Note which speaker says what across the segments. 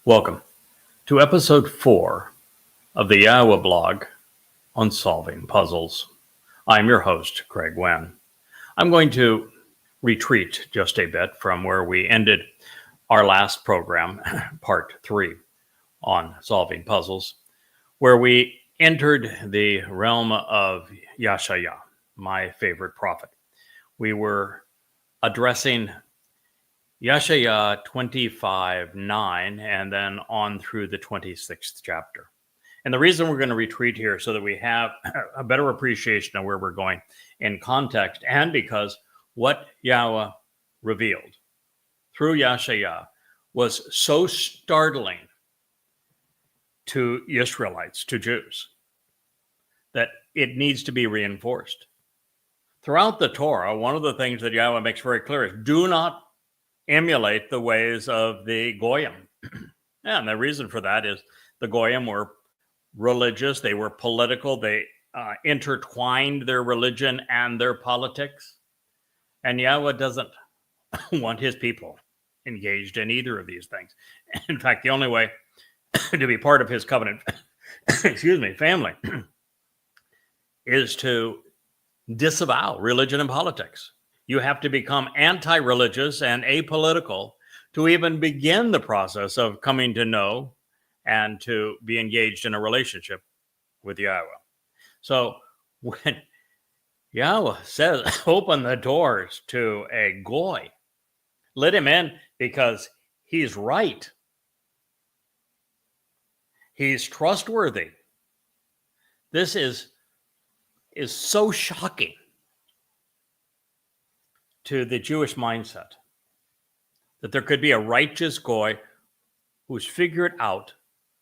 Speaker 1: Welcome to episode 4 of the YAHOWAH blog on solving puzzles. I'm your host, Craig Winn. I'm going to retreat just a bit from where we ended our last program, part 3 on solving puzzles, where we entered the realm of Yahowah, my favorite prophet. We were addressing Yahowah 25:9 and then on through the 26th chapter. And the reason we're going to retreat here so that we have a better appreciation of where we're going in context, and because what Yahweh revealed through Yahowah was so startling to Israelites, to Jews, that it needs to be reinforced. Throughout the Torah, one of the things that Yahweh makes very clear is do not emulate the ways of the Goyim. And the reason for that is the Goyim were religious, they were political, they intertwined their religion and their politics. And Yahweh doesn't want his people engaged in either of these things. In fact, the only way to be part of his covenant, family, is to disavow religion and politics. You have to become anti-religious and apolitical to even begin the process of coming to know and to be engaged in a relationship with Yahweh. So when Yahweh says, open the doors to a goy, let him in because he's right. He's trustworthy. This is so shocking to the Jewish mindset that there could be a righteous goy who's figured out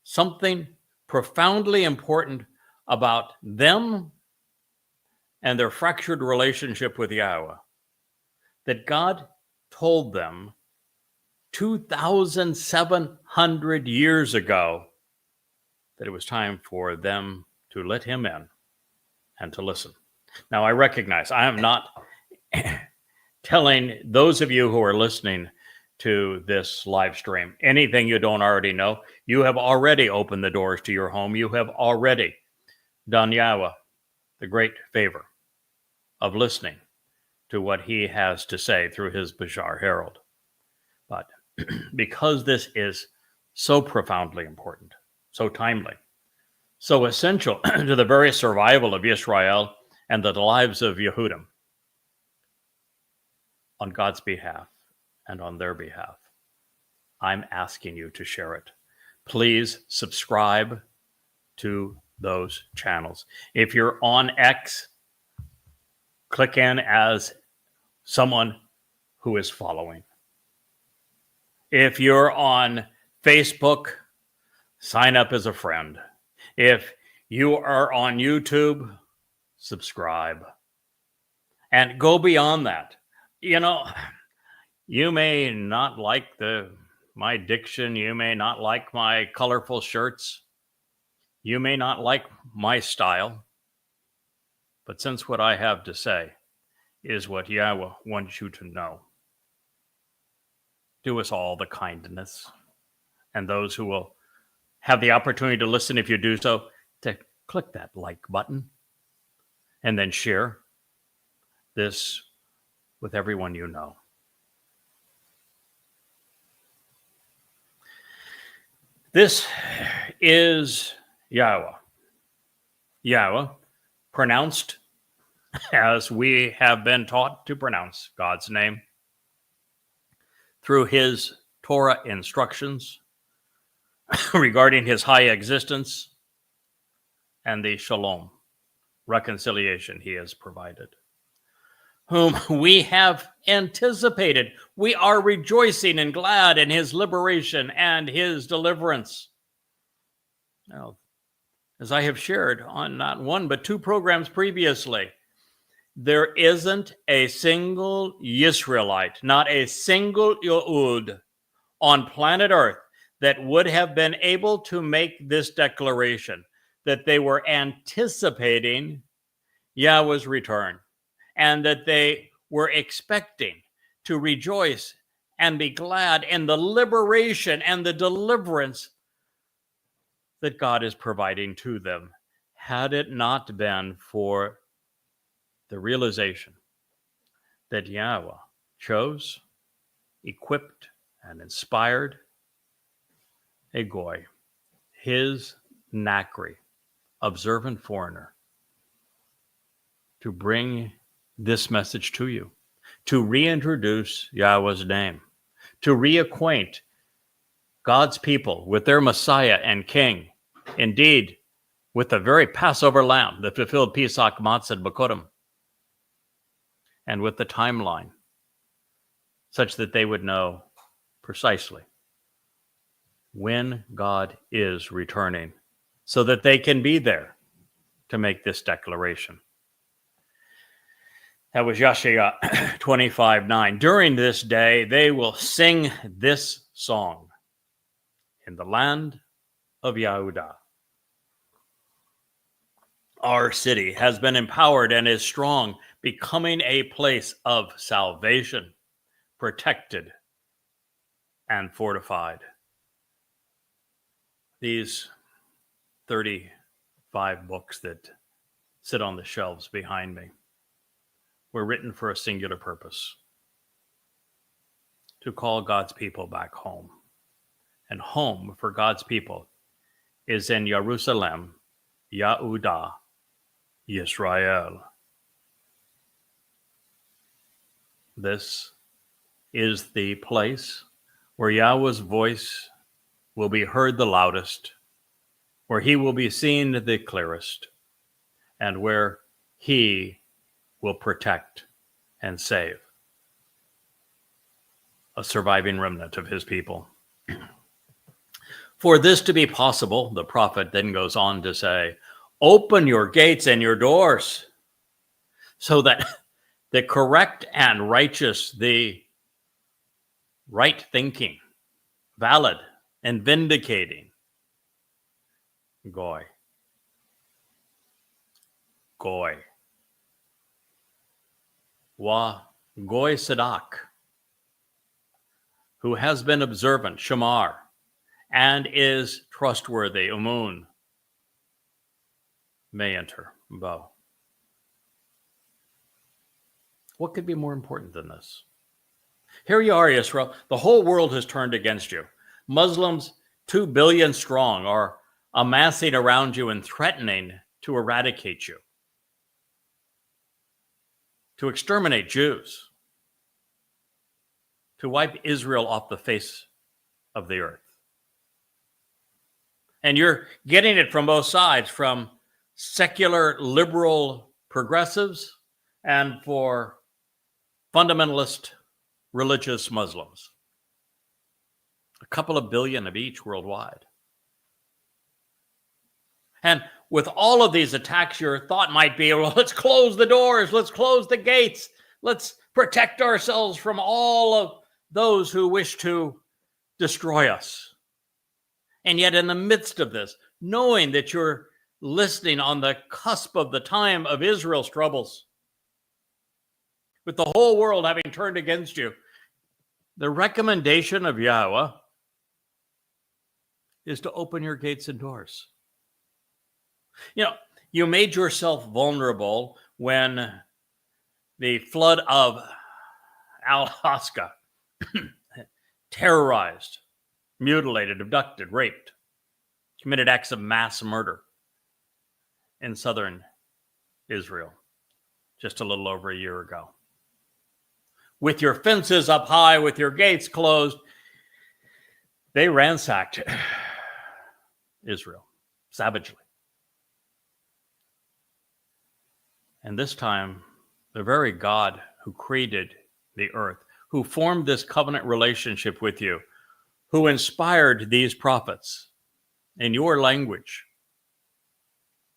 Speaker 1: something profoundly important about them and their fractured relationship with Yahweh, that God told them 2,700 years ago that it was time for them to let him in and to listen. Now, I recognize I am not telling those of you who are listening to this live stream anything you don't already know. You have already opened the doors to your home. You have already done Yahweh the great favor of listening to what he has to say through his Bashar Herald. But because this is so profoundly important, so timely, so essential to the very survival of Israel and the lives of Yehudim, on God's behalf and on their behalf, I'm asking you to share it. Please subscribe to those channels. If you're on X, click in as someone who is following. If you're on Facebook, sign up as a friend. If you are on YouTube, subscribe. And go beyond that. You know, you may not like my diction. You may not like my colorful shirts. You may not like my style. But since what I have to say is what Yahweh wants you to know, do us all the kindness, and those who will have the opportunity to listen, if you do so, to click that like button and then share this with everyone you know. This is Yahweh. Yahweh, pronounced as we have been taught to pronounce God's name through his Torah instructions regarding his high existence and the shalom, reconciliation he has provided, whom we have anticipated. We are rejoicing and glad in his liberation and his deliverance. Now, as I have shared on not one but 2 programs previously, there isn't a single Yisraelite, not a single Yehud on planet Earth that would have been able to make this declaration that they were anticipating Yahweh's return and that they were expecting to rejoice and be glad in the liberation and the deliverance that God is providing to them, had it not been for the realization that Yahweh chose, equipped, and inspired a goy, his Nakri, observant foreigner, to bring this message to you, to reintroduce Yahweh's name, to reacquaint God's people with their Messiah and King, indeed, with the very Passover lamb that fulfilled Pesach, Matzah, and Bikurim, and with the timeline, such that they would know precisely when God is returning, so that they can be there to make this declaration. That was Yeshaya 25:9. During this day, they will sing this song in the land of Yehudah. Our city has been empowered and is strong, becoming a place of salvation, protected and fortified. These 35 books that sit on the shelves behind me were written for a singular purpose: to call God's people back home. And home for God's people is in Jerusalem, Yehudah, Israel. This is the place where Yahweh's voice will be heard the loudest, where he will be seen the clearest, and where he will protect and save a surviving remnant of his people. For this to be possible, the prophet then goes on to say, open your gates and your doors so that the correct and righteous, the right thinking, valid and vindicating goy, goy sadak, who has been observant, shamar, and is trustworthy, umun, may enter, bow. What could be more important than this? Here you are, Israel. The whole world has turned against you. Muslims, 2 billion strong, are amassing around you and threatening to eradicate you, to exterminate Jews, to wipe Israel off the face of the earth. And you're getting it from both sides, from secular, liberal progressives and for fundamentalist religious Muslims. A couple of billion of each worldwide. And with all of these attacks, your thought might be, well, let's close the doors, let's close the gates, let's protect ourselves from all of those who wish to destroy us. And yet in the midst of this, knowing that you're listening on the cusp of the time of Israel's troubles, with the whole world having turned against you, the recommendation of Yahweh is to open your gates and doors. You know, you made yourself vulnerable when the flood of Alaska terrorized, mutilated, abducted, raped, committed acts of mass murder in southern Israel just a little over a year ago. With your fences up high, with your gates closed, they ransacked Israel savagely. And this time, the very God who created the earth, who formed this covenant relationship with you, who inspired these prophets in your language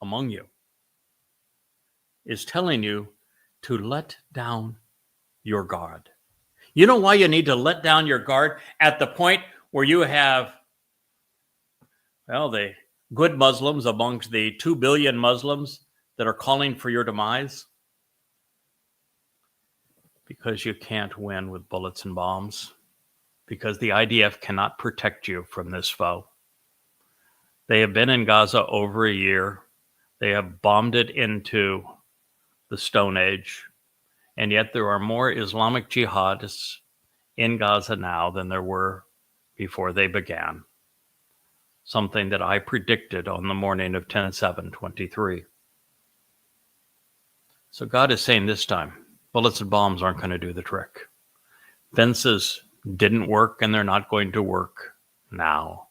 Speaker 1: among you, is telling you to let down your guard. You know why you need to let down your guard? At the point where you have, well, the good Muslims amongst the 2 billion Muslims that are calling for your demise? Because you can't win with bullets and bombs. because the IDF cannot protect you from this foe. They have been in Gaza over a year. They have bombed it into the Stone Age, and yet there are more Islamic jihadists in Gaza now than there were before they began, something that I predicted on the morning of 10/7/23. So God is saying this time, bullets and bombs aren't going to do the trick. Fences didn't work, and they're not going to work now.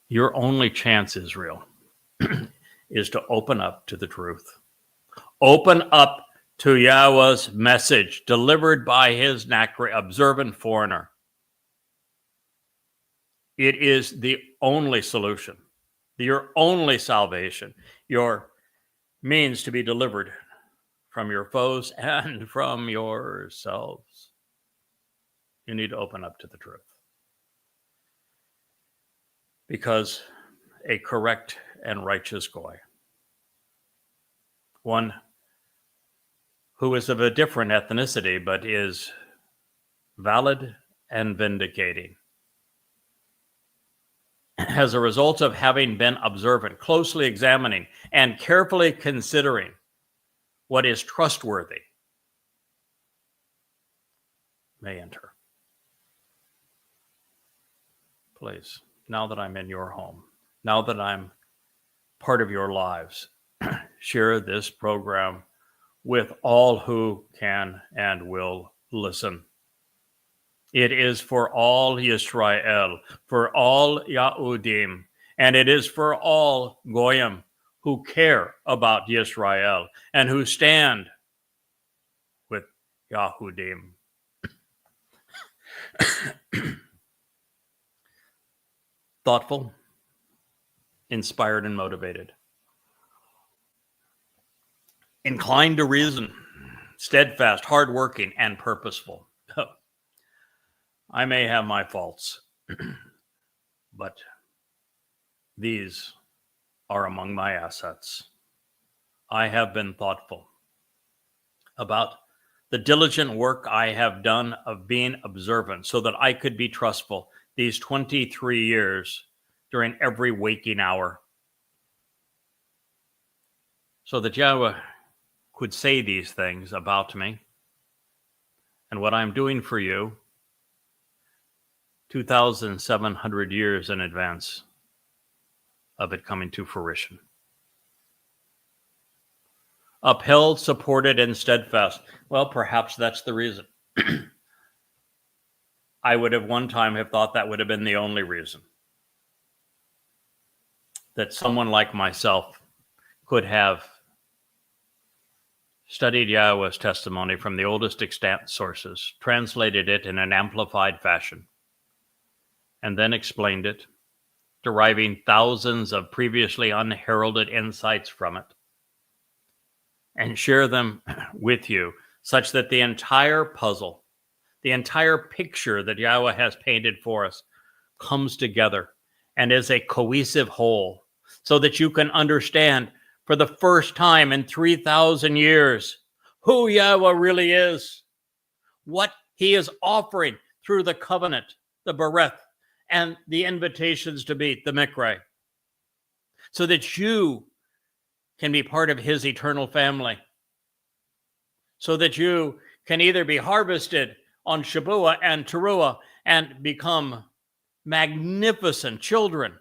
Speaker 1: Your only chance, Israel, is to open up to the truth. Open up to Yahweh's message delivered by his Nakri, observant foreigner. It is the only solution, your only salvation, your means to be delivered from your foes and from yourselves. You need to open up to the truth. Because a correct and righteous goy, one who is of a different ethnicity but is valid and vindicating, as a result of having been observant, closely examining, and carefully considering what is trustworthy, may enter. Please, now that I'm in your home, now that I'm part of your lives, share this program with all who can and will listen. It is for all Yisrael, for all Yahudim, and it is for all Goyim who care about Yisrael and who stand with Yahudim. Thoughtful, inspired, and motivated. Inclined to reason, steadfast, hardworking, and purposeful. I may have my faults, but these are among my assets. I have been thoughtful about the diligent work I have done of being observant so that I could be trustful these 23 years during every waking hour, so that Yahweh could say these things about me and what I'm doing for you 2,700 years in advance of it coming to fruition. Upheld, supported, and steadfast. Well, perhaps that's the reason. I would have one time have thought that would have been the only reason. That someone like myself could have studied Yahweh's testimony from the oldest extant sources, translated it in an amplified fashion, and then explained it, deriving thousands of previously unheralded insights from it, and share them with you, such that the entire puzzle, the entire picture that Yahweh has painted for us, comes together and is a cohesive whole, so that you can understand for the first time in 3,000 years who Yahweh really is, what he is offering through the covenant, the bereth, and the invitations to be the mikra, so that you can be part of his eternal family, so that you can either be harvested on Shabuah and Towrah and become magnificent children,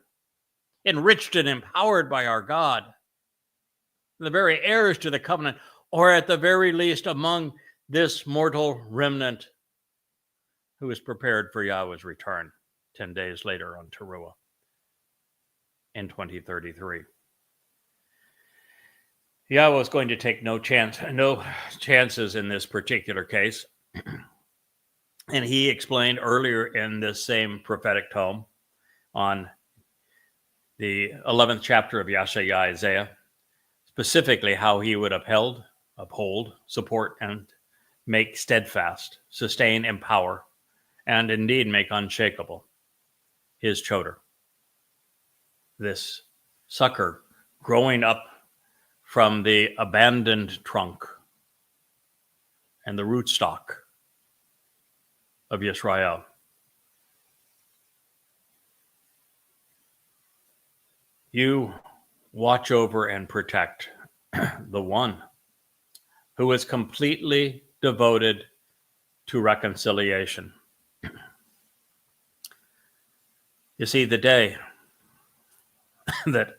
Speaker 1: enriched and empowered by our God, the very heirs to the covenant, or at the very least among this mortal remnant who is prepared for Yahweh's return 10 days later on Towrah in 2033. Yahweh is going to take no chances in this particular case. And he explained earlier in this same prophetic tome on the 11th chapter of Yeshaya Isaiah, specifically how he would uphold, support, and make steadfast, sustain, empower, and indeed make unshakable his choder, this sucker growing up from the abandoned trunk and the rootstock of Yisrael. You watch over and protect the one who is completely devoted to reconciliation. You see, the day that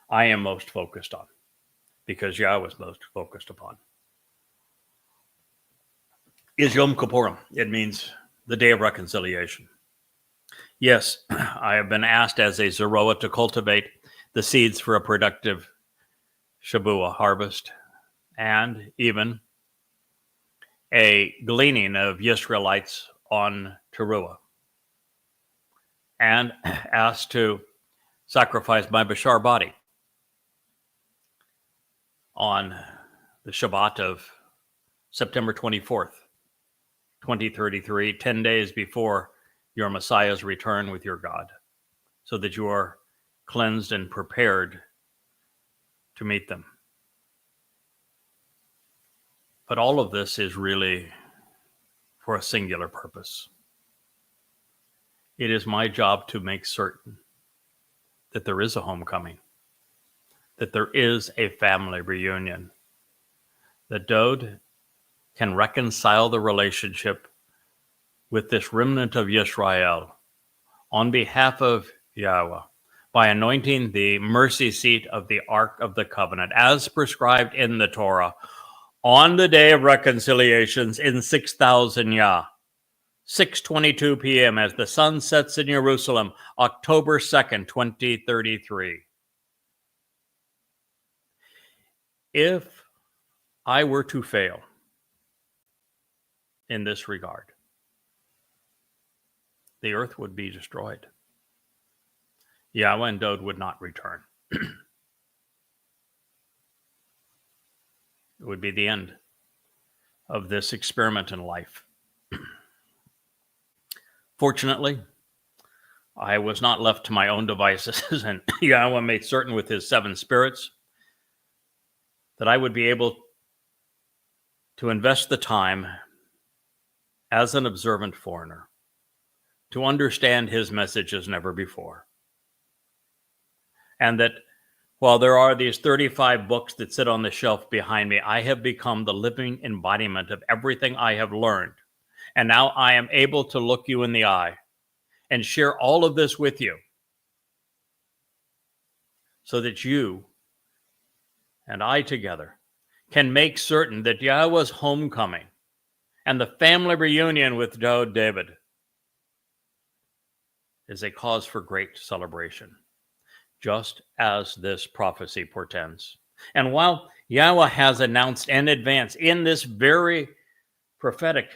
Speaker 1: I am most focused on, because Yahweh is most focused upon, is Yom Kippurim. It means the day of reconciliation. Yes, I have been asked as a Zeroah to cultivate the seeds for a productive Shabuah harvest, and even a gleaning of Israelites on Towrah, and asked to sacrifice my Bashar body on the Shabat of September 24th, 2033, 10 days before your Messiah's return with your God, so that you are cleansed and prepared to meet them. But all of this is really for a singular purpose. It is my job to make certain that there is a homecoming, that there is a family reunion, that Dode can reconcile the relationship with this remnant of Yisrael on behalf of Yahweh by anointing the mercy seat of the Ark of the Covenant as prescribed in the Torah on the day of reconciliations in 6,000 Yah, 6:22 p.m. as the sun sets in Jerusalem, October 2nd, 2033. If I were to fail in this regard, the earth would be destroyed. Yahweh and Dode would not return. It would be the end of this experiment in life. Fortunately, I was not left to my own devices, and Yahweh made certain with his 7 spirits that I would be able to invest the time as an observant foreigner to understand his message as never before. And that while there are these 35 books that sit on the shelf behind me, I have become the living embodiment of everything I have learned. And now I am able to look you in the eye and share all of this with you so that you and I together can make certain that Yahweh's homecoming and the family reunion with Dode David is a cause for great celebration, just as this prophecy portends. And while Yahweh has announced in advance in this very prophetic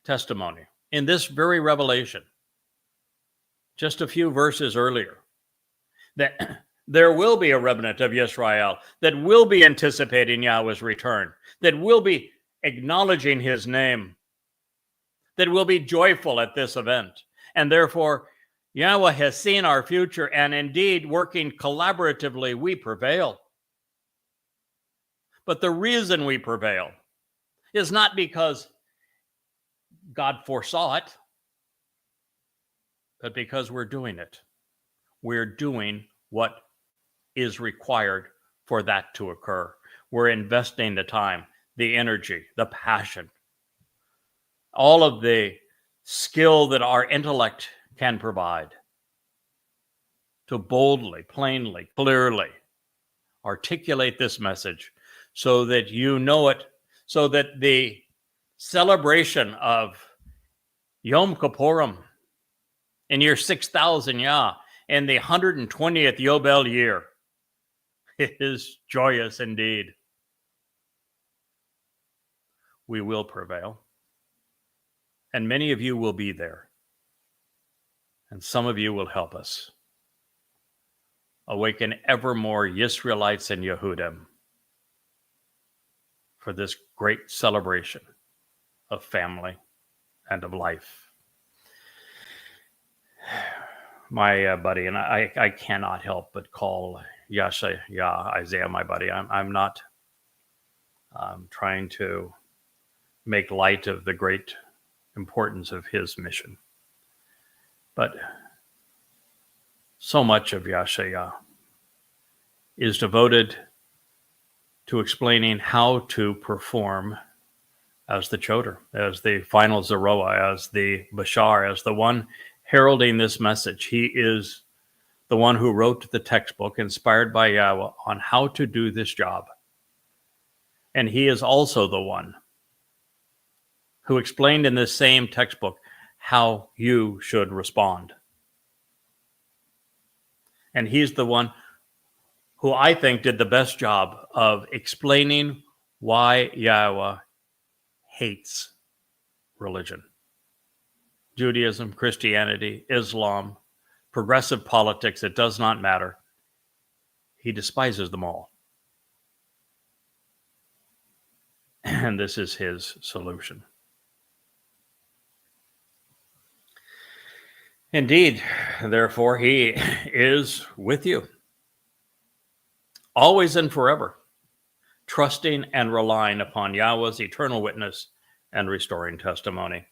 Speaker 1: testimony, in this very revelation, just a few verses earlier, that there will be a remnant of Yisrael that will be anticipating Yahweh's return, that will be acknowledging his name, that will be joyful at this event. And therefore, Yahweh has seen our future, and indeed, working collaboratively, we prevail. But the reason we prevail is not because God foresaw it, but because we're doing it. We're doing what is required for that to occur. We're investing the time, the energy, the passion, all of the skill that our intellect can provide to boldly, plainly, clearly articulate this message so that you know it, so that the celebration of Yom Kippurim in year 6,000 Yah in the 120th Yobel year is joyous indeed. We will prevail. And many of you will be there. And some of you will help us awaken ever more Yisraelites and Yehudim for this great celebration of family and of life. My buddy, and I cannot help but call Isaiah my buddy. I'm not trying to make light of the great importance of his mission. But so much of Yashaya is devoted to explaining how to perform as the Choder, as the final Zeroah, as the Bashar, as the one heralding this message. He is the one who wrote the textbook inspired by Yahweh on how to do this job. And he is also the one who explained in this same textbook how you should respond. And he's the one who I think did the best job of explaining why Yahweh hates religion. Judaism, Christianity, Islam, progressive politics, it does not matter. He despises them all. And this is his solution. Indeed, therefore, he is with you, always and forever, trusting and relying upon Yahweh's eternal witness and restoring testimony.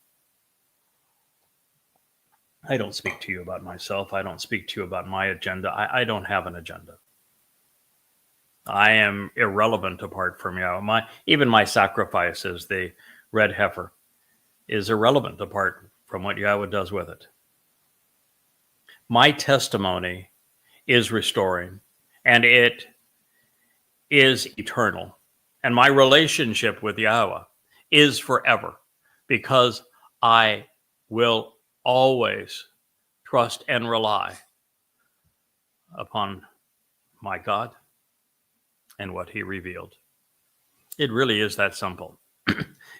Speaker 1: I don't speak to you about myself. I don't speak to you about my agenda. I don't have an agenda. I am irrelevant apart from Yahweh. Even my sacrifices, the red heifer, is irrelevant apart from what Yahweh does with it. My testimony is restoring, and it is eternal. And my relationship with Yahweh is forever, because I will always trust and rely upon my God and what he revealed. It really is that simple.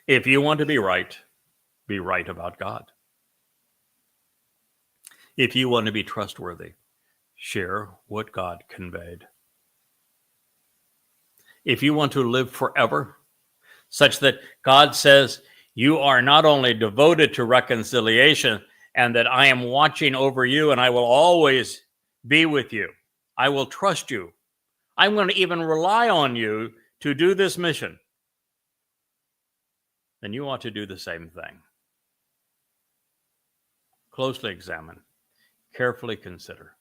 Speaker 1: If you want to be right about God. If you want to be trustworthy, share what God conveyed. If you want to live forever, such that God says you are not only devoted to reconciliation and that I am watching over you and I will always be with you, I will trust you, I'm going to even rely on you to do this mission, then you ought to do the same thing. Closely examine, carefully consider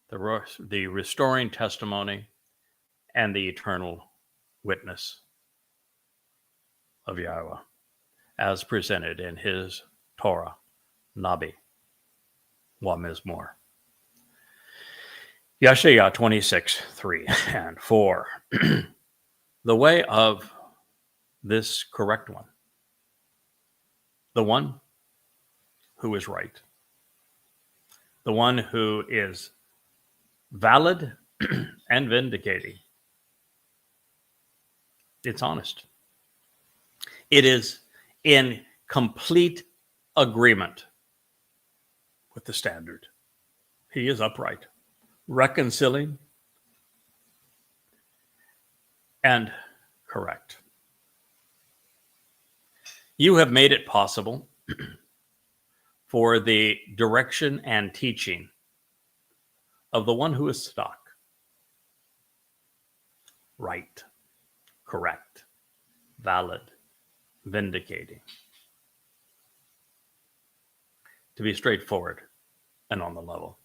Speaker 1: the restoring testimony and the eternal witness of Yahweh as presented in his Torah, Nabi, wa Mizmor. Yashaya 26:3 and 4. The way of this correct one, the one who is right, the one who is valid and vindicating. It's honest. It is in complete agreement with the standard. He is upright, reconciling, and correct. You have made it possible for the direction and teaching of the one who is stock. Right, correct, valid, vindicating. To be straightforward and on the level.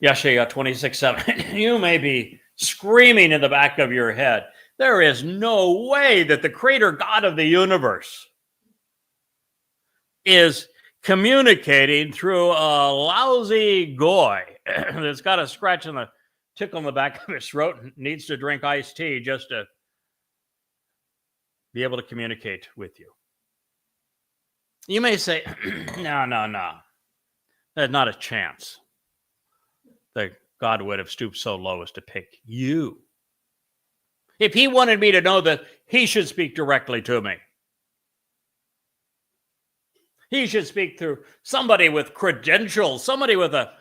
Speaker 1: Yashaya 26:7. You may be screaming in the back of your head, there is no way that the creator God of the universe is communicating through a lousy goy that's got a scratch and a tickle in the back of his throat and needs to drink iced tea just to be able to communicate with you. You may say, no. There's not a chance that God would have stooped so low as to pick you. If he wanted me to know that he should speak directly to me, he should speak through somebody with credentials, somebody with a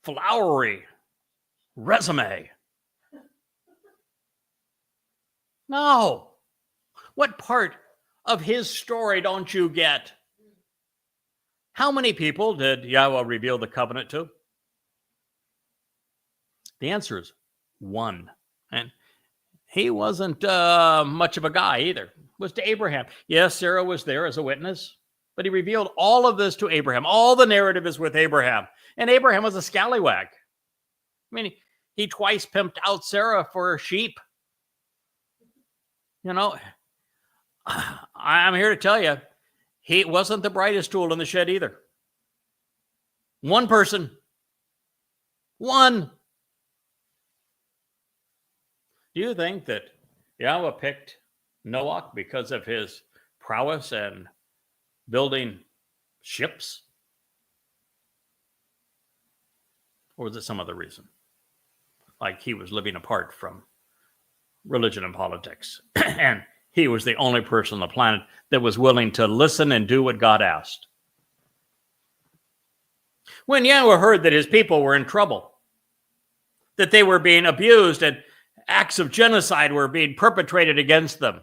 Speaker 1: flowery resume. No. What part of his story don't you get? How many people did Yahweh reveal the covenant to? The answer is one. And he wasn't much of a guy either. It was to Abraham. Yes, Sarah was there as a witness. But he revealed all of this to Abraham. All the narrative is with Abraham. And Abraham was a scallywag. I mean, he twice pimped out Sarah for sheep. You know, I'm here to tell you, he wasn't the brightest tool in the shed either. One person. One. Do you think that Yahweh picked Noah because of his prowess and building ships? Or was it some other reason? Like he was living apart from religion and politics. And he was the only person on the planet that was willing to listen and do what God asked. When Yahweh heard that his people were in trouble, that they were being abused and acts of genocide were being perpetrated against them,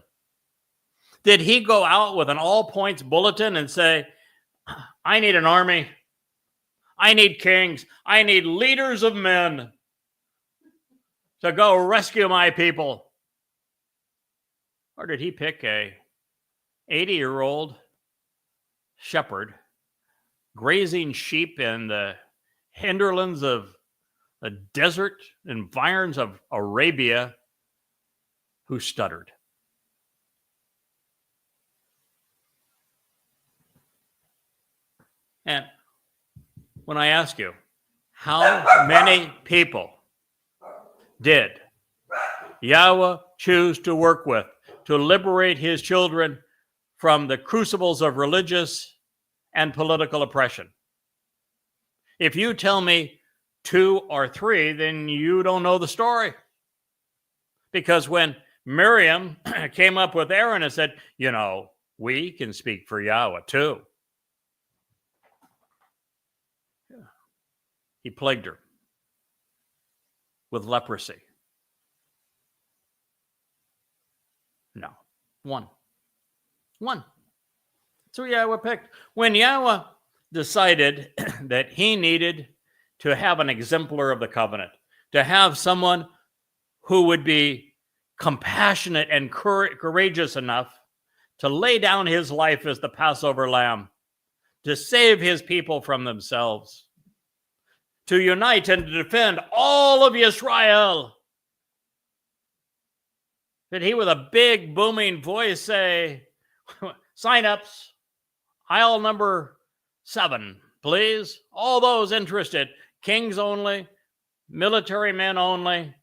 Speaker 1: did he go out with an all-points bulletin and say, I need an army, I need kings, I need leaders of men to go rescue my people? Or did he pick a 80-year-old shepherd grazing sheep in the hinterlands of the desert environs of Arabia who stuttered? And when I ask you, how many people did Yahweh choose to work with to liberate his children from the crucibles of religious and political oppression? If you tell me 2 or 3, then you don't know the story. Because when Miriam came up with Aaron and said, you know, we can speak for Yahweh too, he plagued her with leprosy. No. One. So Yahweh picked. When Yahweh decided that he needed to have an exemplar of the covenant, to have someone who would be compassionate and courageous enough to lay down his life as the Passover lamb, to save his people from themselves, to unite and to defend all of Israel, did he with a big booming voice say, sign-ups, aisle number 7, please. All those interested, kings only, military men only,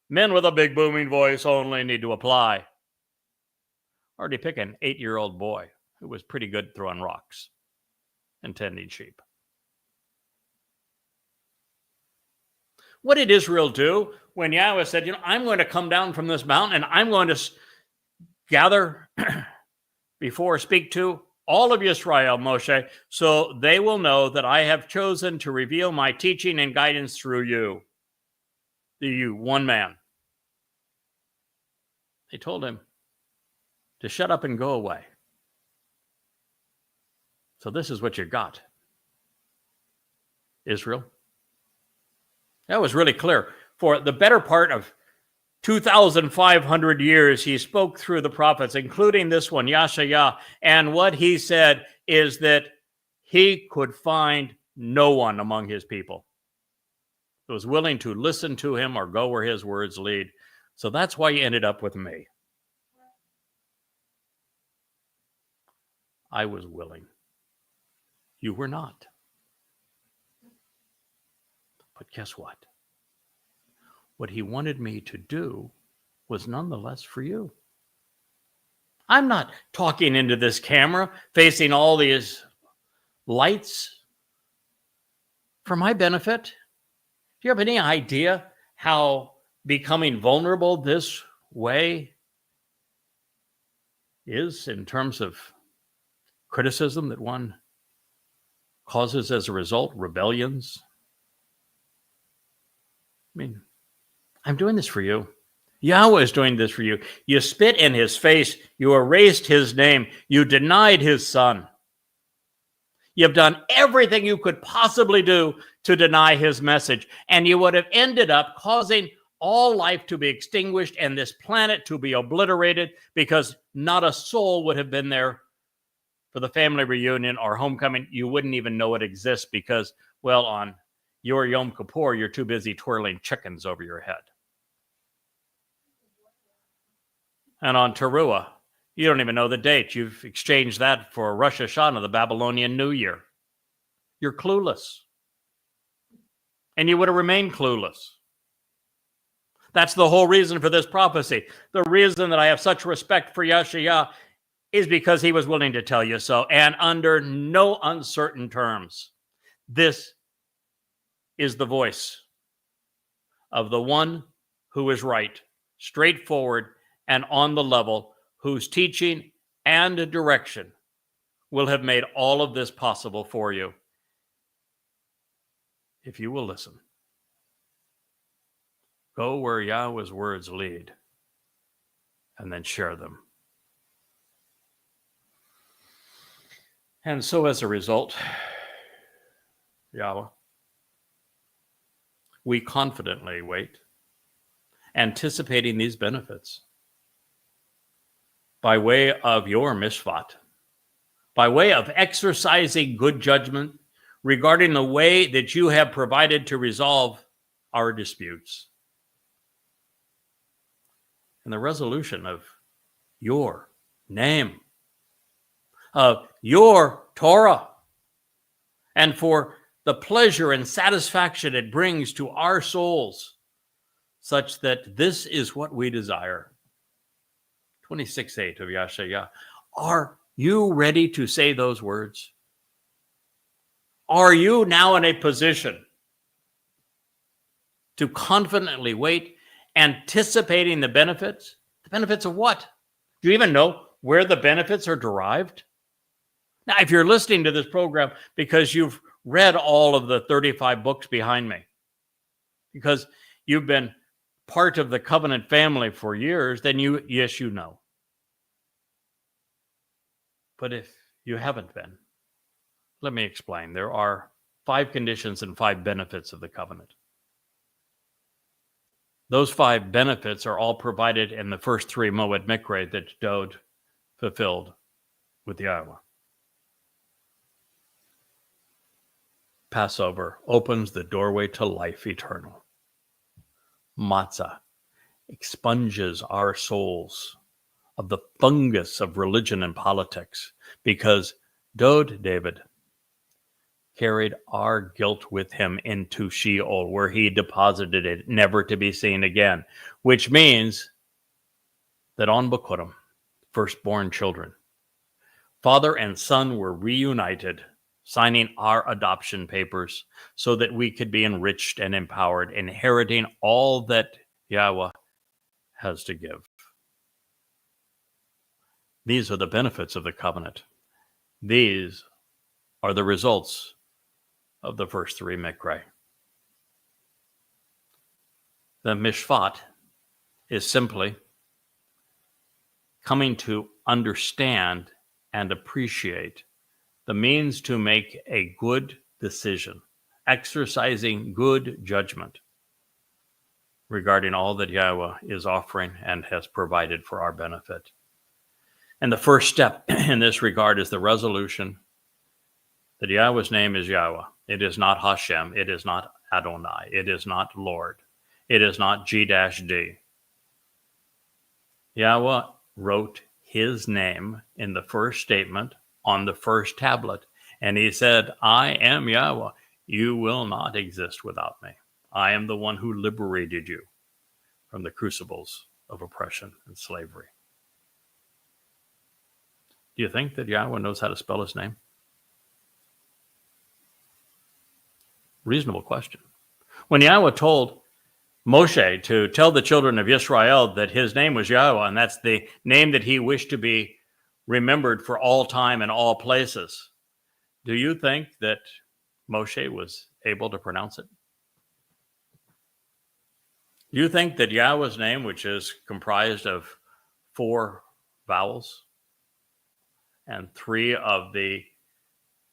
Speaker 1: men with a big booming voice only need to apply? Or did he pick an 8-year-old boy who was pretty good throwing rocks and tending sheep? What did Israel do when Yahweh said, I'm going to come down from this mountain and I'm going to gather speak to all of Israel, Moshe, so they will know that I have chosen to reveal my teaching and guidance through you, one man. They told him to shut up and go away. So this is what you got, Israel. That was really clear. For the better part of 2,500 years, he spoke through the prophets, including this one, Yashayah. And what he said is that he could find no one among his people who was willing to listen to him or go where his words lead. So that's why he ended up with me. I was willing. You were not. But guess what? What he wanted me to do was nonetheless for you. I'm not talking into this camera, facing all these lights for my benefit. Do you have any idea how becoming vulnerable this way is in terms of criticism that one causes as a result, rebellions? I mean, I'm doing this for you. Yahweh is doing this for you. You spit in his face. You erased his name. You denied his son. You've done everything you could possibly do to deny his message. And you would have ended up causing all life to be extinguished and this planet to be obliterated because not a soul would have been there for the family reunion or homecoming, you wouldn't even know it exists because, well, on your Yom Kippur, you're too busy twirling chickens over your head. And on Towrah, you don't even know the date. You've exchanged that for Rosh Hashanah, the Babylonian New Year. You're clueless. And you would have remained clueless. That's the whole reason for this prophecy. The reason that I have such respect for Yahshua is because he was willing to tell you so, and under no uncertain terms. This is the voice of the one who is right, straightforward, and on the level, whose teaching and direction will have made all of this possible for you, if you will listen. Go where Yahweh's words lead, and then share them. And so as a result, Yahweh, we confidently wait, anticipating these benefits by way of your mishvat, by way of exercising good judgment regarding the way that you have provided to resolve our disputes. And the resolution of your name, of your Torah, and for the pleasure and satisfaction it brings to our souls, such that this is what we desire. 26:8 of Yahshua. Are you ready to say those words? Are you now in a position to confidently wait, anticipating the benefits? The benefits of what? Do you even know where the benefits are derived? Now, if you're listening to this program because you've read all of the 35 books behind me, because you've been part of the covenant family for years, then you know. But if you haven't been, let me explain. There are 5 conditions and 5 benefits of the covenant. Those 5 benefits are all provided in the first 3 Moed Mikre that Dod fulfilled with Yahowah. Passover opens the doorway to life eternal. Matzah expunges our souls of the fungus of religion and politics, because Dod David carried our guilt with him into Sheol, where he deposited it, never to be seen again, which means that on Bikurim, firstborn children, father and son were reunited, signing our adoption papers so that we could be enriched and empowered, inheriting all that Yahweh has to give. These are the benefits of the covenant. These are the results of the first 3 Mikre. The mishvat is simply coming to understand and appreciate the means to make a good decision, exercising good judgment regarding all that Yahweh is offering and has provided for our benefit. And the first step in this regard is the resolution that Yahweh's name is Yahweh. It is not Hashem. It is not Adonai. It is not Lord. It is not G-D. Yahweh wrote his name in the first statement on the first tablet. And he said, I am Yahweh. You will not exist without me. I am the one who liberated you from the crucibles of oppression and slavery. Do you think that Yahweh knows how to spell his name? Reasonable question. When Yahweh told Moshe to tell the children of Israel that his name was Yahweh, and that's the name that he wished to be remembered for all time and all places, do you think that Moshe was able to pronounce it? Do you think that Yahweh's name, which is comprised of 4 vowels and 3 of the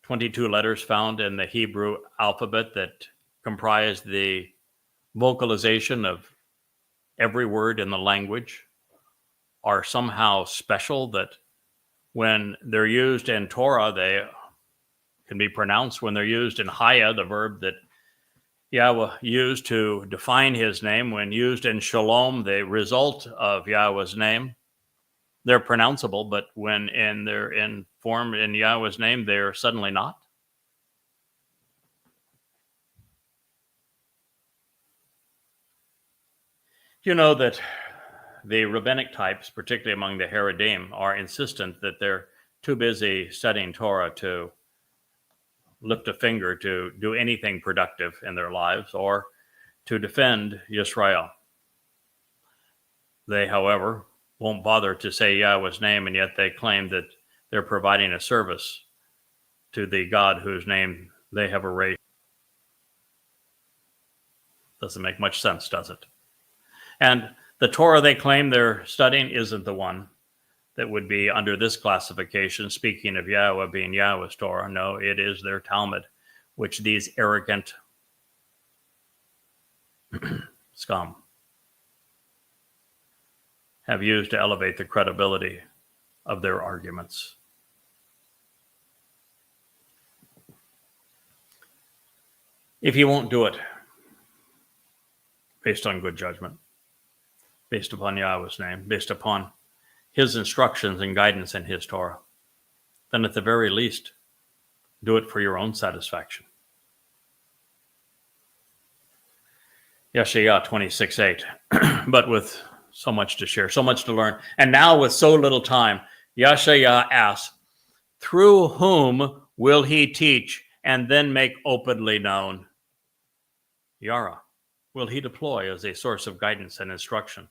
Speaker 1: 22 letters found in the Hebrew alphabet that comprise the vocalization of every word in the language, are somehow special, that When they're used in Torah, they can be pronounced. When they're used in Haya, the verb that Yahweh used to define his name, when used in Shalom, the result of Yahweh's name, they're pronounceable, but when they're in form in Yahweh's name, they're suddenly not. You know that the rabbinic types, particularly among the Haredim, are insistent that they're too busy studying Torah to lift a finger to do anything productive in their lives or to defend Yisrael. They, however, won't bother to say Yahweh's name, and yet they claim that they're providing a service to the God whose name they have erased. Doesn't make much sense, does it? And the Torah they claim they're studying isn't the one that would be under this classification, speaking of Yahweh being Yahweh's Torah. No, it is their Talmud, which these arrogant scum have used to elevate the credibility of their arguments. If you won't do it based on good judgment, based upon Yahweh's name, based upon his instructions and guidance in his Torah, then at the very least, do it for your own satisfaction. Yeshayah 26:8. But with so much to share, so much to learn, and now with so little time, Yeshayah asks, through whom will he teach and then make openly known? Yara will he deploy as a source of guidance and instruction.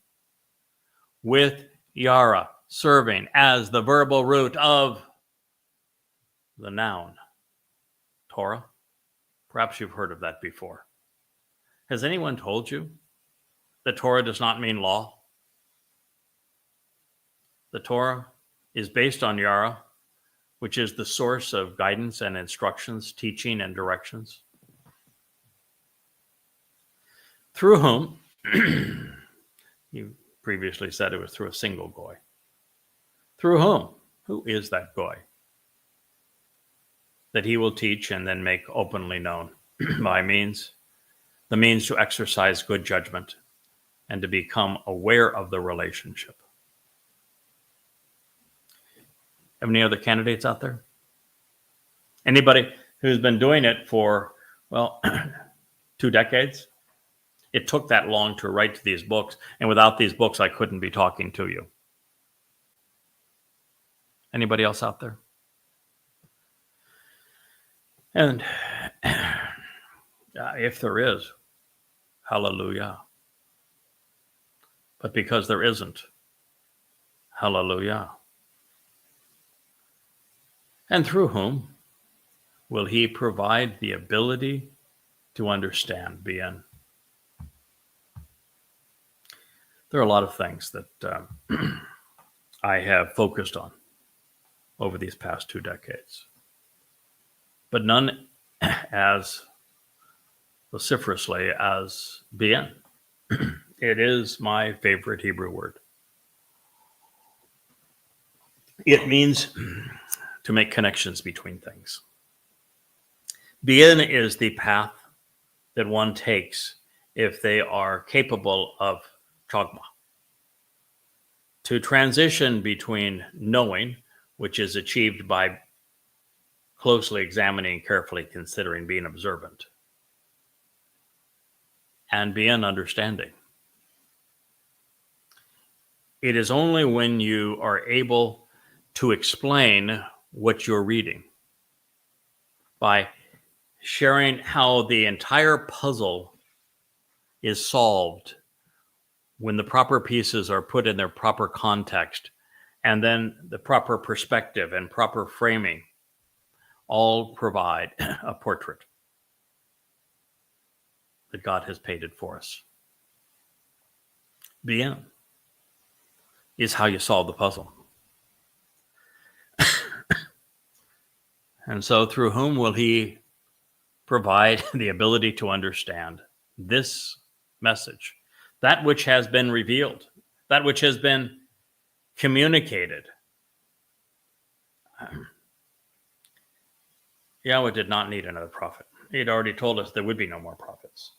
Speaker 1: With Yara serving as the verbal root of the noun Torah. Perhaps you've heard of that before. Has anyone told you that Torah does not mean law? The Torah is based on Yara, which is the source of guidance and instructions, teaching and directions. Through whom, you previously said it was through a single goy. Through whom? Who is that goy? That he will teach and then make openly known by the means to exercise good judgment and to become aware of the relationship. Have any other candidates out there? Anybody who's been doing it for, 2 decades? It took that long to write these books, and without these books, I couldn't be talking to you. Anybody else out there? And if there is, hallelujah. But because there isn't, hallelujah. And through whom will he provide the ability to understand, Bien? There are a lot of things that I have focused on over these past 2 decades, but none as vociferously as Bien. It is my favorite Hebrew word. It means to make connections between things. Bien is the path that one takes if they are capable of chogma. To transition between knowing, which is achieved by closely examining, carefully considering, being observant, and being understanding. It is only when you are able to explain what you're reading by sharing how the entire puzzle is solved when the proper pieces are put in their proper context, and then the proper perspective and proper framing all provide a portrait that God has painted for us. Bien is how you solve the puzzle. And so through whom will he provide the ability to understand this message? That which has been revealed, that which has been communicated Yahweh did not need another prophet. He had already told us there would be no more prophets.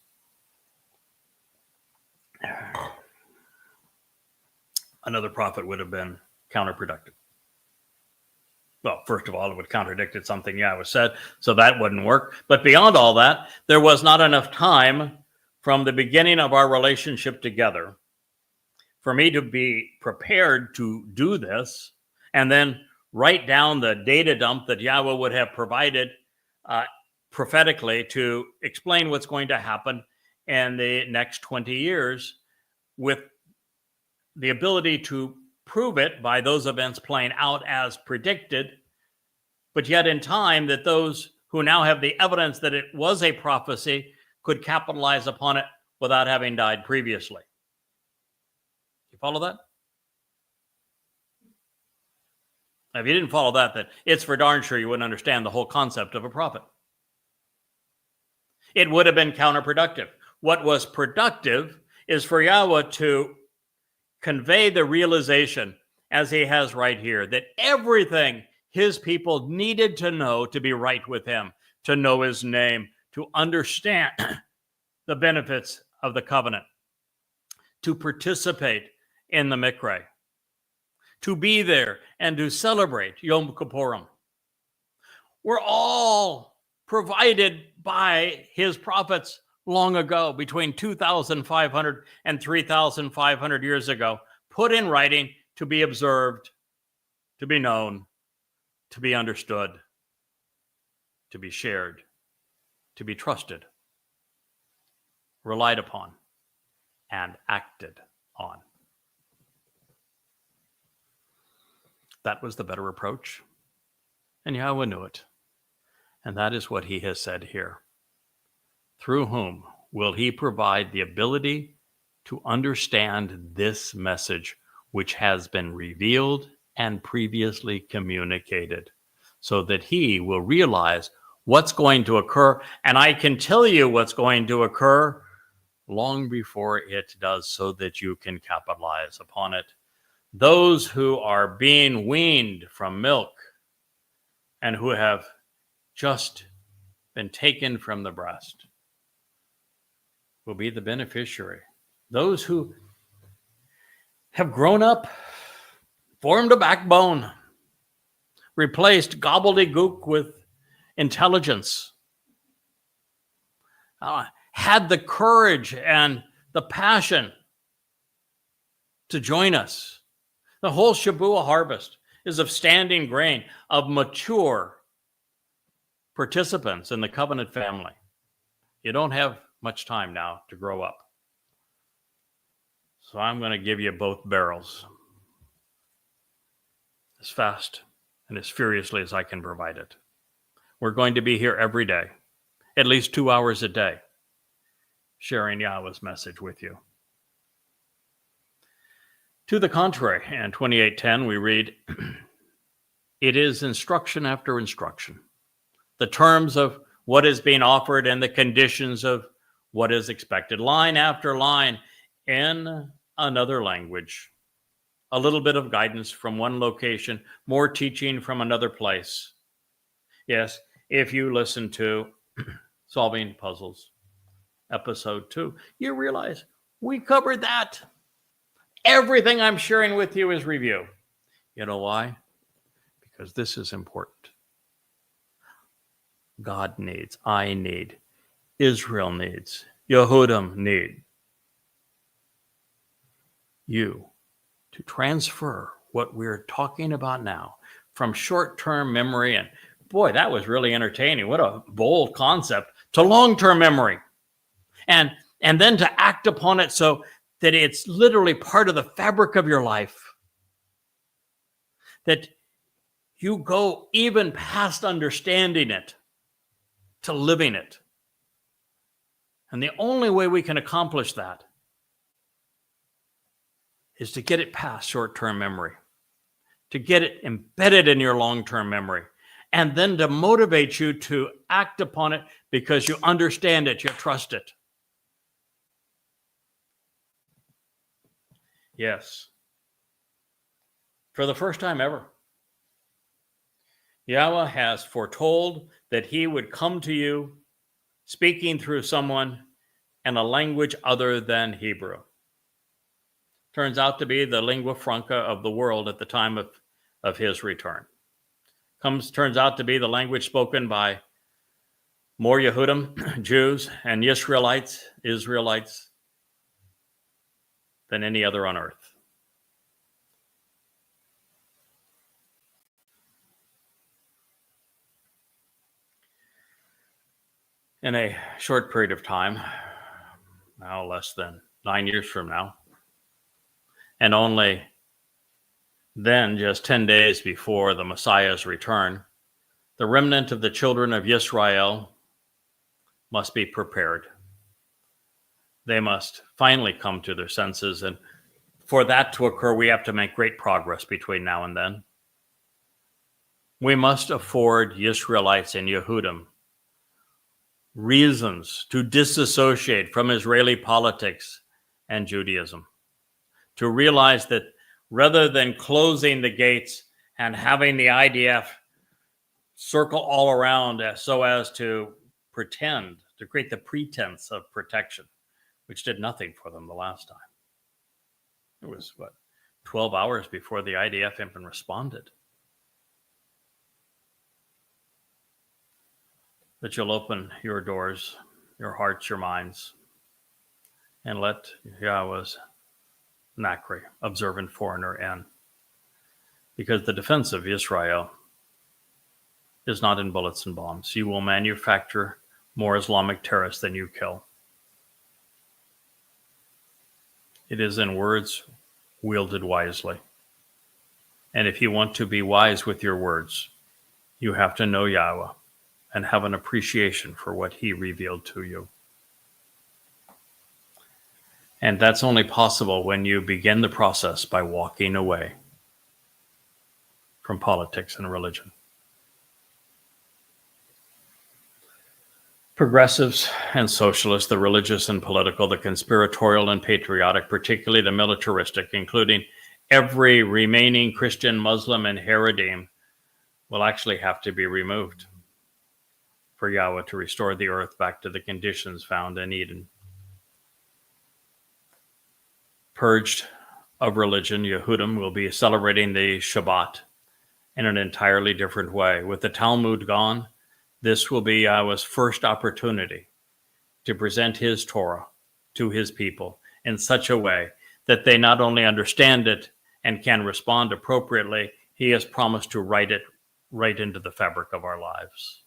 Speaker 1: Another prophet would have been counterproductive. Well, first of all, it would have contradicted something Yahweh said, so that wouldn't work. But beyond all that, there was not enough time from the beginning of our relationship together for me to be prepared to do this and then write down the data dump that Yahweh would have provided prophetically to explain what's going to happen in the next 20 years with the ability to prove it by those events playing out as predicted, but yet in time that those who now have the evidence that it was a prophecy could capitalize upon it without having died previously. You follow that? If you didn't follow that, then it's for darn sure you wouldn't understand the whole concept of a prophet. It would have been counterproductive. What was productive is for Yahweh to convey the realization, as he has right here, that everything his people needed to know to be right with him, to know his name, to understand the benefits of the covenant, to participate in the Mikra, to be there and to celebrate Yom Kippurim, were all provided by his prophets long ago, between 2,500 and 3,500 years ago, put in writing to be observed, to be known, to be understood, to be shared, to be trusted, relied upon, and acted on. That was the better approach, and Yahweh knew it. And that is what he has said here. Through whom will he provide the ability to understand this message, which has been revealed and previously communicated, so that he will realize what's going to occur. And I can tell you what's going to occur long before it does, so that you can capitalize upon it. Those who are being weaned from milk and who have just been taken from the breast will be the beneficiary. Those who have grown up, formed a backbone, replaced gobbledygook with intelligence, had the courage and the passion to join us. The whole Shabuah harvest is of standing grain, of mature participants in the covenant family. You don't have much time now to grow up. So I'm going to give you both barrels as fast and as furiously as I can provide it. We're going to be here every day, at least 2 hours a day, sharing Yahweh's message with you. To the contrary, in 28:10 we read, it is instruction after instruction. The terms of what is being offered and the conditions of what is expected, line after line in another language. A little bit of guidance from one location, more teaching from another place. Yes, if you listen to Solving Puzzles, episode 2, you realize we covered that. Everything I'm sharing with you is review. You know why? Because this is important. God needs, I need, Israel needs, Yehudim need you to transfer what we're talking about now from short-term memory, and boy, that was really entertaining. What a bold concept, to long-term memory. And then to act upon it so that it's literally part of the fabric of your life. That you go even past understanding it to living it. And the only way we can accomplish that is to get it past short-term memory, to get it embedded in your long-term memory, and then to motivate you to act upon it because you understand it, you trust it. Yes. For the first time ever, Yahweh has foretold that he would come to you speaking through someone in a language other than Hebrew. Turns out to be the lingua franca of the world at the time of his return. Turns out to be the language spoken by more Yehudim, Jews, and Israelites than any other on earth. In a short period of time, now less than 9 years from now, and only then, just 10 days before the Messiah's return, the remnant of the children of Israel must be prepared. They must finally come to their senses, and for that to occur, we have to make great progress between now and then. We must afford Israelites and Yehudim reasons to disassociate from Israeli politics and Judaism, to realize that rather than closing the gates and having the IDF circle all around so as to pretend, to create the pretense of protection, which did nothing for them the last time. It was, 12 hours before the IDF even responded. That you'll open your doors, your hearts, your minds, and let Yahweh's Nakri, observant foreigner, in. Because the defense of Israel is not in bullets and bombs. You will manufacture more Islamic terrorists than you kill. It is in words wielded wisely. And if you want to be wise with your words, you have to know Yahweh and have an appreciation for what he revealed to you. And that's only possible when you begin the process by walking away from politics and religion. Progressives and socialists, the religious and political, the conspiratorial and patriotic, particularly the militaristic, including every remaining Christian, Muslim, and Haredim, will actually have to be removed for Yahweh to restore the earth back to the conditions found in Eden. Purged of religion, Yehudim will be celebrating the Shabat in an entirely different way. With the Talmud gone, this will be Yahweh's first opportunity to present his Torah to his people in such a way that they not only understand it and can respond appropriately, he has promised to write it right into the fabric of our lives.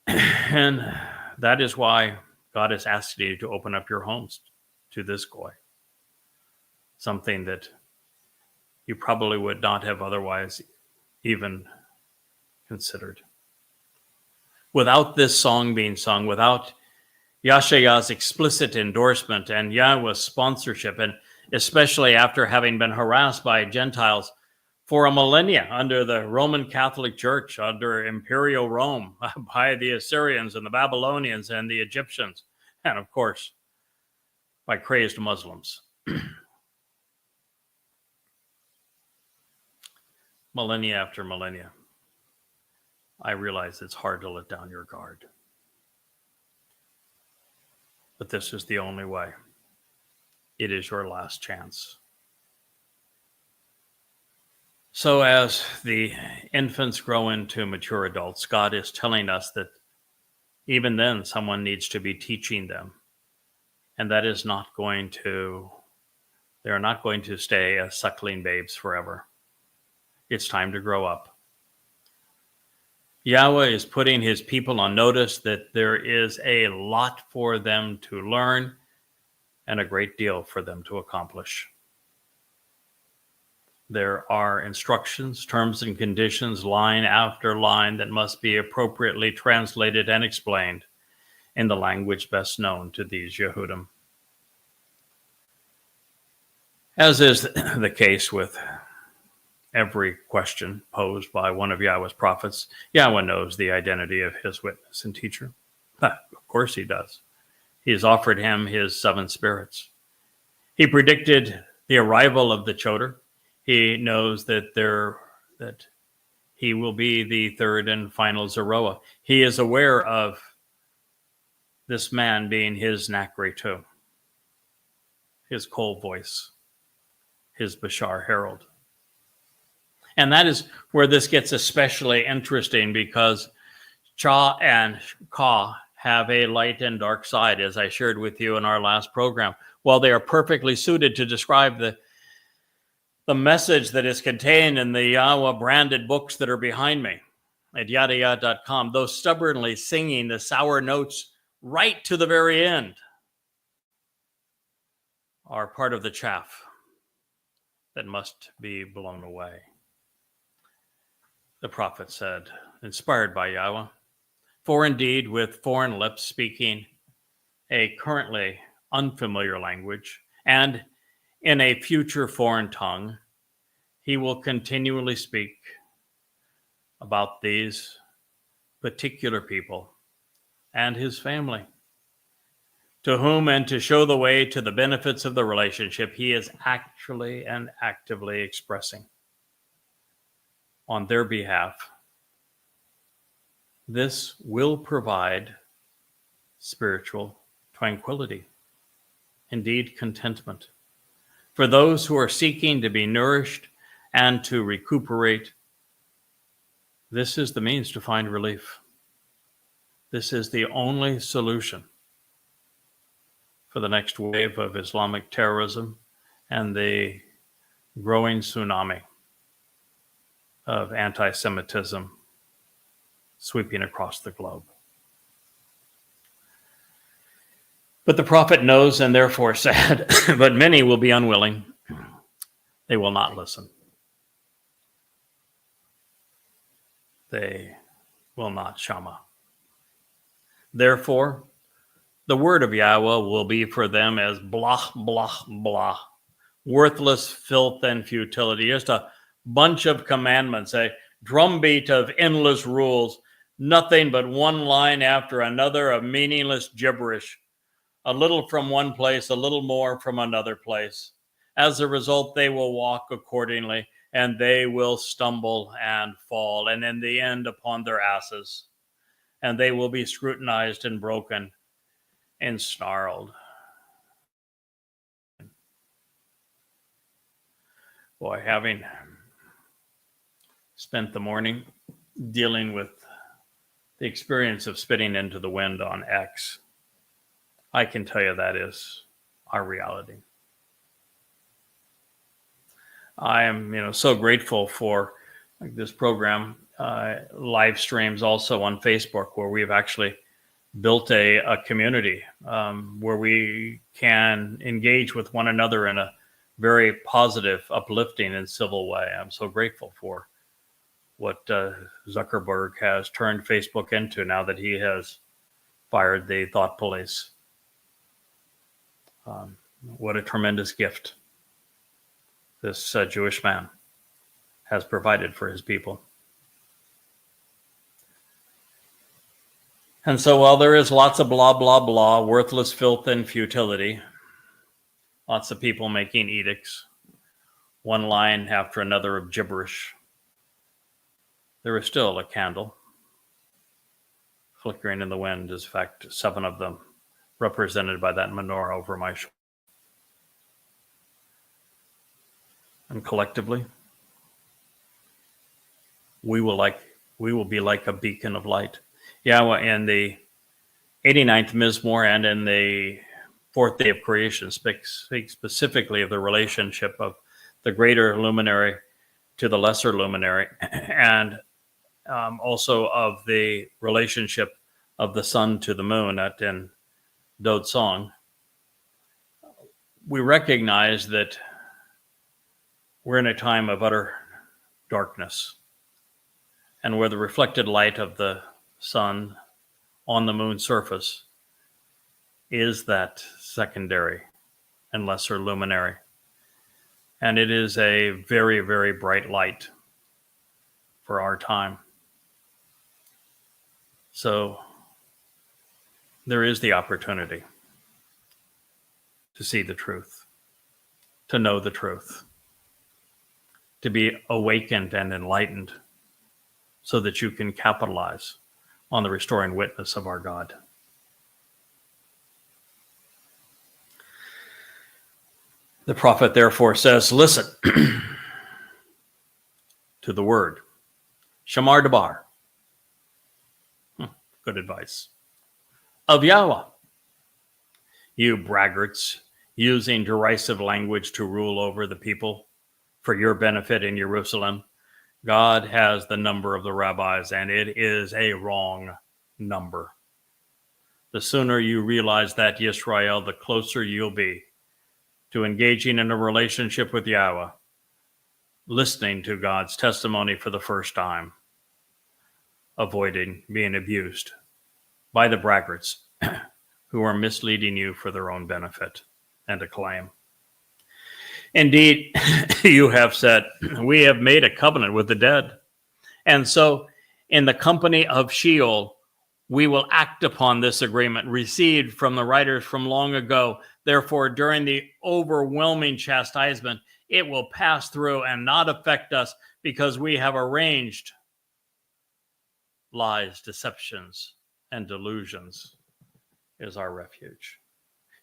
Speaker 1: And that is why God is asking you to open up your homes to this goy, something that you probably would not have otherwise even considered. Without this song being sung, without Yashayah's explicit endorsement and Yahweh's sponsorship, and especially after having been harassed by Gentiles for a millennia under the Roman Catholic Church, under Imperial Rome, by the Assyrians and the Babylonians and the Egyptians, and of course, by crazed Muslims. Millennia after millennia, I realize it's hard to let down your guard. But this is the only way. It is your last chance. So as the infants grow into mature adults, God is telling us that even then someone needs to be teaching them. And that is not going to, they're not going to stay as suckling babes forever. It's time to grow up. Yahweh is putting his people on notice that there is a lot for them to learn and a great deal for them to accomplish. There are instructions, terms and conditions, line after line, that must be appropriately translated and explained in the language best known to these Yehudim. As is the case with every question posed by one of Yahweh's prophets, Yahweh knows the identity of his witness and teacher. Of course he does. He has offered him his 7 spirits. He predicted the arrival of the Towrah. He knows that he will be the third and final Zeroah. He is aware of this man being his Nachri too, his Kol voice, his Bashar herald. And that is where this gets especially interesting, because Cha and Ka have a light and dark side, as I shared with you in our last program. While they are perfectly suited to describe the message that is contained in the Yahowah branded books that are behind me at YADAYAH.com, those stubbornly singing the sour notes right to the very end are part of the chaff that must be blown away. The prophet said, inspired by Yahowah, for indeed with foreign lips speaking a currently unfamiliar language, and in a future foreign tongue, he will continually speak about these particular people and his family, to whom, and to show the way to the benefits of the relationship, he is actually and actively expressing on their behalf. This will provide spiritual tranquility, indeed contentment, for those who are seeking to be nourished and to recuperate. This is the means to find relief. This is the only solution for the next wave of Islamic terrorism and the growing tsunami of anti-Semitism sweeping across the globe. But the prophet knows, and therefore said, but many will be unwilling. They will not listen. They will not shama. Therefore, the word of Yahowah will be for them as blah, blah, blah, worthless filth and futility, just a bunch of commandments, a drumbeat of endless rules, nothing but one line after another of meaningless gibberish, a little from one place, a little more from another place. As a result, they will walk accordingly, and they will stumble and fall, and in the end upon their asses, and they will be scrutinized and broken and snarled. Boy, having spent the morning dealing with the experience of spitting into the wind on X, I can tell you that is our reality. I am, so grateful for this program, live streams also on Facebook, where we've actually built a community where we can engage with one another in a very positive, uplifting, and civil way. I'm so grateful for what Zuckerberg has turned Facebook into now that he has fired the thought police. What a tremendous gift this Jewish man has provided for his people. And so while there is lots of blah, blah, blah, worthless filth and futility, lots of people making edicts, one line after another of gibberish, there is still a candle flickering in the wind, in fact, 7 of them represented by that menorah over my shoulder. And collectively, we will be like a beacon of light. Yahowah in the 89th Mizmor and in the 4th day of creation speaks specifically of the relationship of the greater luminary to the lesser luminary, and also of the relationship of the sun to the moon in Dode Song. We recognize that we're in a time of utter darkness, and where the reflected light of the sun on the moon's surface is that secondary and lesser luminary. And it is a very, very bright light for our time. So there is the opportunity to see the truth, to know the truth, to be awakened and enlightened so that you can capitalize on the restoring witness of our God. The prophet therefore says, listen to the word. Shamar Dabar. Good advice. Of Yahweh. You braggarts, using derisive language to rule over the people for your benefit in Jerusalem. God has the number of the rabbis, and it is a wrong number. The sooner you realize that, Yisrael, the closer you'll be to engaging in a relationship with Yahweh, listening to God's testimony for the first time, avoiding being abused by the braggarts who are misleading you for their own benefit and acclaim. Indeed, you have said, we have made a covenant with the dead. And so in the company of Sheol, we will act upon this agreement received from the writers from long ago. Therefore, during the overwhelming chastisement, it will pass through and not affect us because we have arranged lies, deceptions, and delusions is our refuge.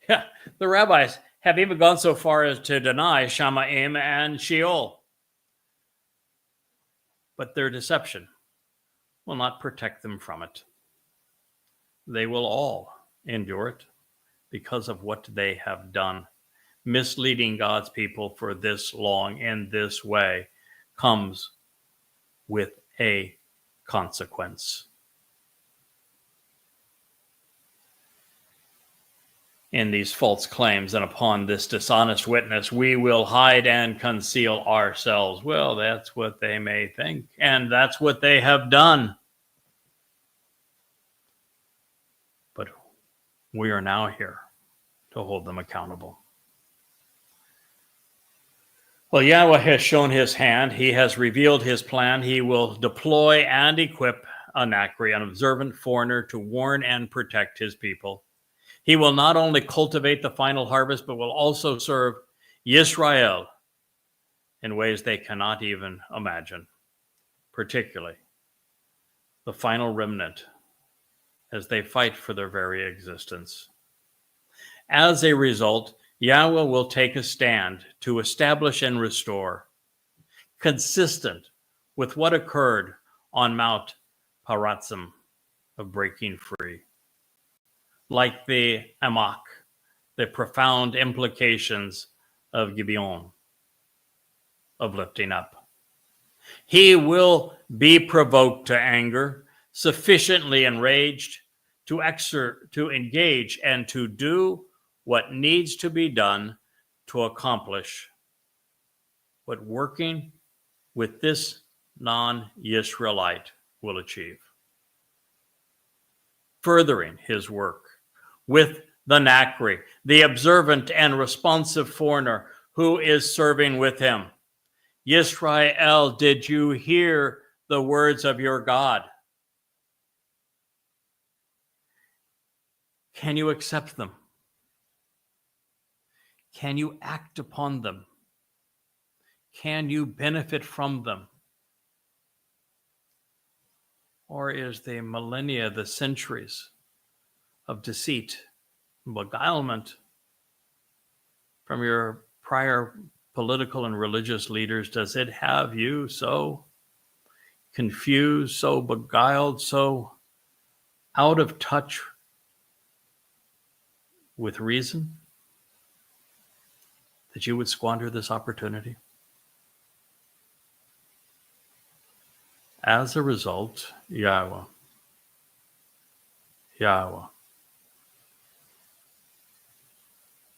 Speaker 1: Yeah, the rabbis have even gone so far as to deny Shamaim and Sheol. But their deception will not protect them from it. They will all endure it because of what they have done. Misleading God's people for this long in this way comes with a consequence. In these false claims and upon this dishonest witness, we will hide and conceal ourselves. Well, that's what they may think, and that's what they have done. But we are now here to hold them accountable. Well, Yahweh has shown his hand. He has revealed his plan. He will deploy and equip a Nakri, an observant foreigner, to warn and protect his people. He will not only cultivate the final harvest, but will also serve Yisrael in ways they cannot even imagine, particularly the final remnant as they fight for their very existence. As a result, Yahweh will take a stand to establish and restore, consistent with what occurred on Mount Peratzim of breaking free. Like the Amak, the profound implications of Gibeon, of lifting up. He will be provoked to anger, sufficiently enraged to engage and to do what needs to be done to accomplish what working with this non-Yisraelite will achieve. Furthering his work with the Nakri, the observant and responsive foreigner who is serving with him. Yisrael, did you hear the words of your God? Can you accept them? Can you act upon them? Can you benefit from them? Or is the millennia, the centuries of deceit and beguilement from your prior political and religious leaders, does it have you so confused, so beguiled, so out of touch with reason that you would squander this opportunity? As a result, Yahweh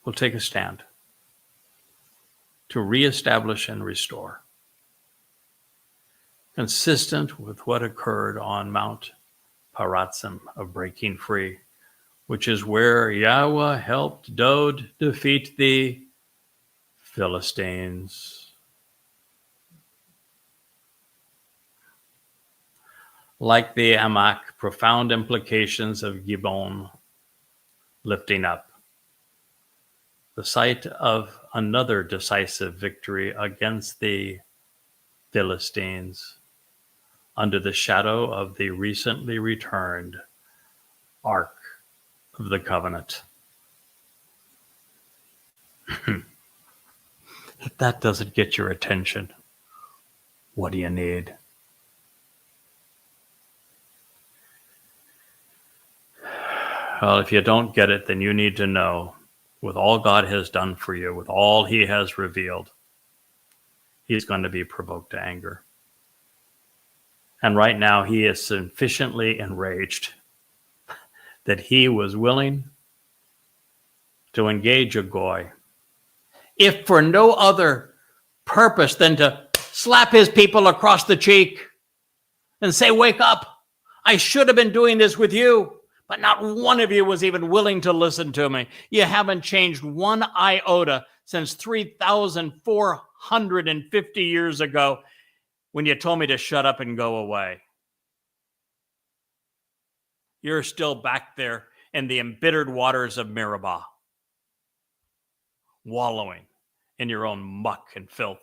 Speaker 1: will take a stand to reestablish and restore, consistent with what occurred on Mount Peratzim of breaking free, which is where Yahweh helped Dod defeat the Philistines. Like the Amak, profound implications of Gibeon lifting up. The site of another decisive victory against the Philistines under the shadow of the recently returned Ark of the Covenant. If that doesn't get your attention, what do you need? Well, if you don't get it, then you need to know, with all God has done for you, with all he has revealed, he's going to be provoked to anger. And right now, he is sufficiently enraged that he was willing to engage a goy, if for no other purpose than to slap his people across the cheek and say, wake up, I should have been doing this with you, but not one of you was even willing to listen to me. You haven't changed one iota since 3,450 years ago when you told me to shut up and go away. You're still back there in the embittered waters of Meribah, wallowing in your own muck and filth.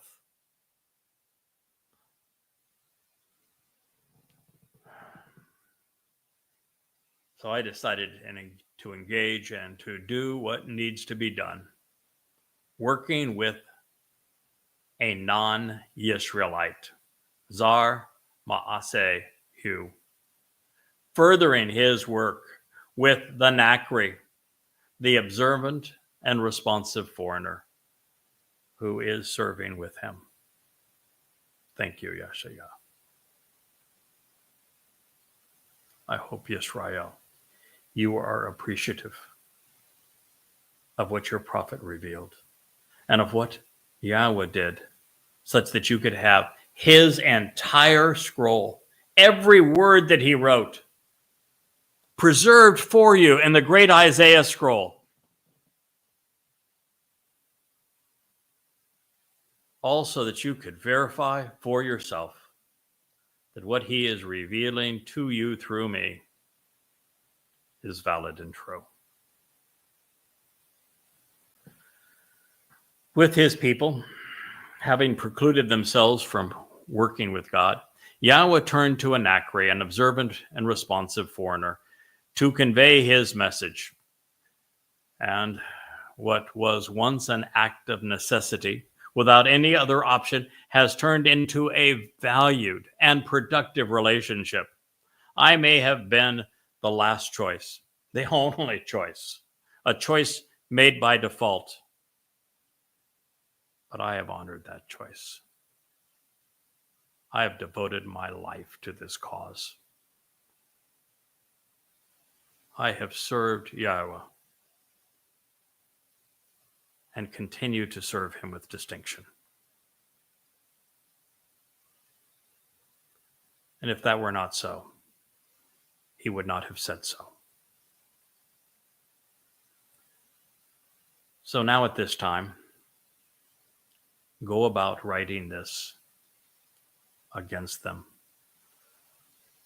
Speaker 1: So I decided to engage and to do what needs to be done, working with a non-Yisraelite, Zar Ma'aseh Hu, furthering his work with the Nakri, the observant and responsive foreigner who is serving with him. Thank you, Yahowah. I hope, Yisrael, you are appreciative of what your prophet revealed and of what Yahweh did, such that you could have his entire scroll, every word that he wrote, preserved for you in the great Isaiah scroll. Also, that you could verify for yourself that what he is revealing to you through me is valid and true. With his people, having precluded themselves from working with God, Yahweh turned to a Nakri, an observant and responsive foreigner, to convey his message. And what was once an act of necessity, without any other option, has turned into a valued and productive relationship. I may have been the last choice, the only choice, a choice made by default. But I have honored that choice. I have devoted my life to this cause. I have served Yahweh and continue to serve him with distinction. And if that were not so, he would not have said so. So now at this time, go about writing this against them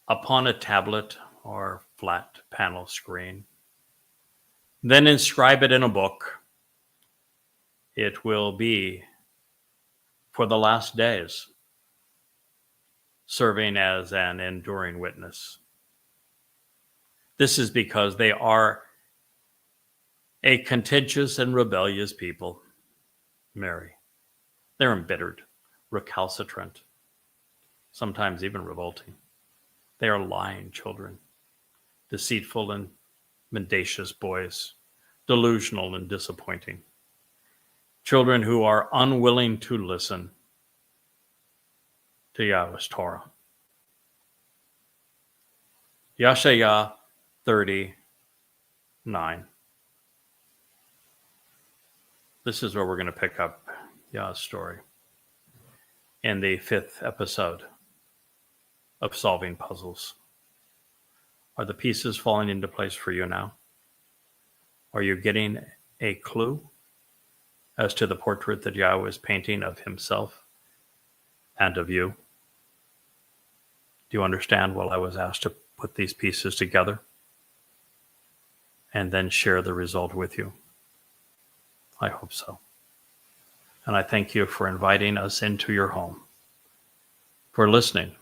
Speaker 1: upon a tablet or flat panel screen. Then inscribe it in a book. It will be for the last days, serving as an enduring witness. This is because they are a contentious and rebellious people. Mary. They're embittered, recalcitrant, sometimes even revolting. They are lying children, deceitful and mendacious boys, delusional and disappointing. Children who are unwilling to listen to Yahweh's Torah. Yeshayah 39. This is where we're going to pick up Yah's story in the 5th episode of Solving Puzzles. Are the pieces falling into place for you now? Are you getting a clue as to the portrait that Yahweh is painting of himself and of you? Do you understand why I was asked to put these pieces together and then share the result with you? I hope so. And I thank you for inviting us into your home, for listening,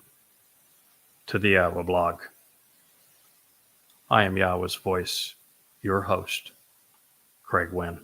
Speaker 1: to the YAHOWAH blog. I am Yahweh's voice, your host, Craig Winn.